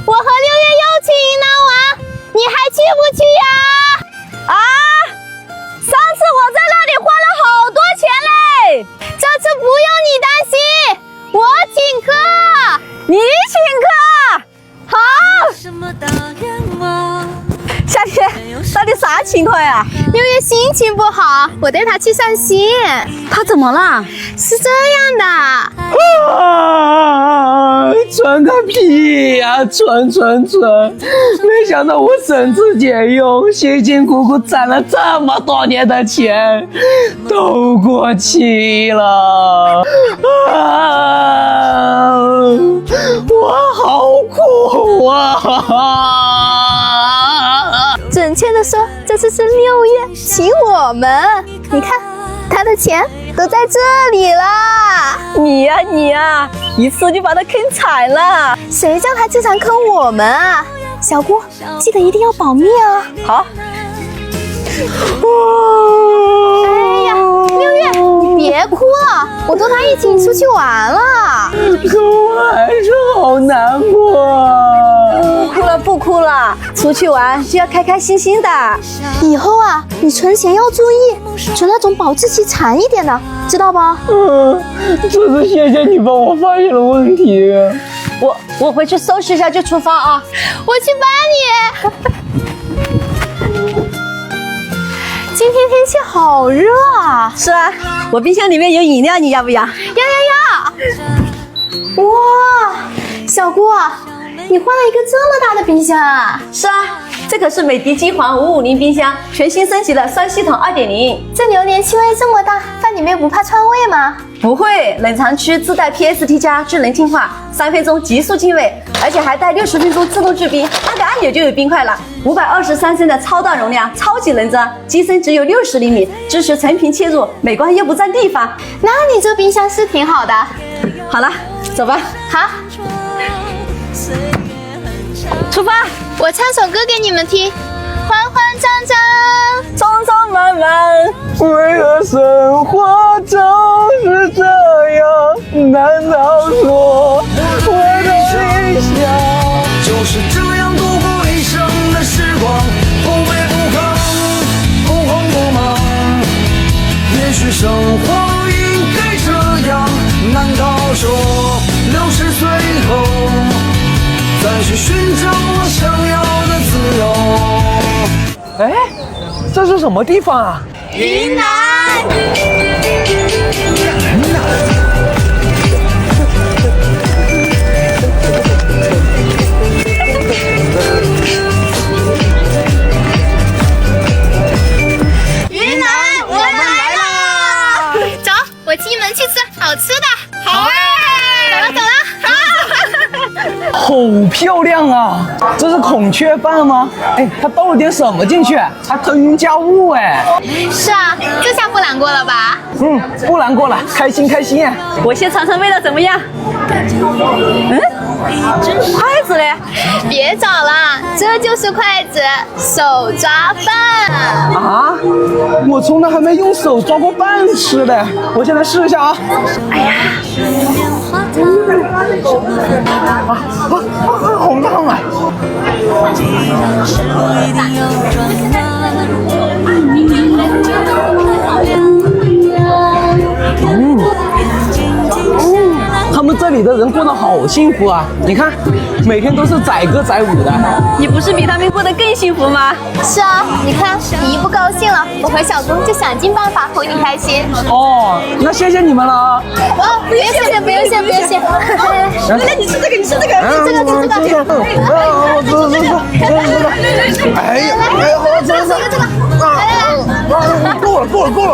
我和6月又去云南玩，你还去不去呀？啊！上次我在那里花了好多钱嘞，这次不用你担心，我请客。你请客。好。夏天，到底啥情况呀？6月心情不好，我带他去散心。他怎么了？是这样的。存个屁呀，存！没想到我省吃俭用，辛辛苦苦攒了这么多年的钱，都过期了。我好苦啊！准确的说，这次是6月请我们。你看，他的钱都在这里啦。你呀，一次就把他坑惨了。谁叫他经常坑我们啊？小姑，记得一定要保密啊。好。哎呀，6月，你别哭了，我同他一起出去玩了。可我还是好难过。不哭了，出去玩就要开开心心的。以后啊，你存钱要注意，存那种保质期长一点的，知道吧？这次谢谢你帮我发现了问题。我回去收拾一下就出发啊。我去帮你。今天天气好热啊！是啊，我冰箱里面有饮料，你要不要？要！哇，小姑啊，你换了一个这么大的冰箱啊？是啊，这可是美的机皇550冰箱，全新升级的3系统2.0。这榴莲气味这么大，饭里面不怕串味吗？不会，冷藏区自带 PST 加智能净化，3分钟急速净味，而且还带60分钟自动制冰，按个按钮就有冰块了。523升的超大容量，超级能装，机身只有60厘米，支持成屏切入，美观又不占地方。那你这冰箱是挺好的。好了，走吧。好，出发。我唱首歌给你们听。慌慌张张，匆匆忙忙，为何生活总是这样？难道说我的理想就是这样度过一生的时光？不卑不亢，不慌不忙。也许生活应该这样。难道说60岁后再去寻找我想要的自由？哎，这是什么地方啊？云南。云南，我们来了！走，我请你们去吃好吃的。好哎！走了。好漂亮啊！这是孔雀饭吗？哎，它倒了点什么进去？还腾云驾雾哎！是啊，这下不难过了吧？不难过了，开心。我先尝尝味道怎么样？筷子嘞？别找了，这就是筷子，手抓饭。啊！我从来还没用手抓过饭吃的，我先来试一下啊！哎呀！好烫啊！他们这里的人过得好幸福啊！你看，每天都是载歌载舞的。你不是比他们过得更幸福吗？是啊，你看，你一不高兴了，我和小公就想尽办法哄你开心。哦，那谢谢你们了。不用谢。那你吃这个，吃这个。哎呀，好，这个。够了。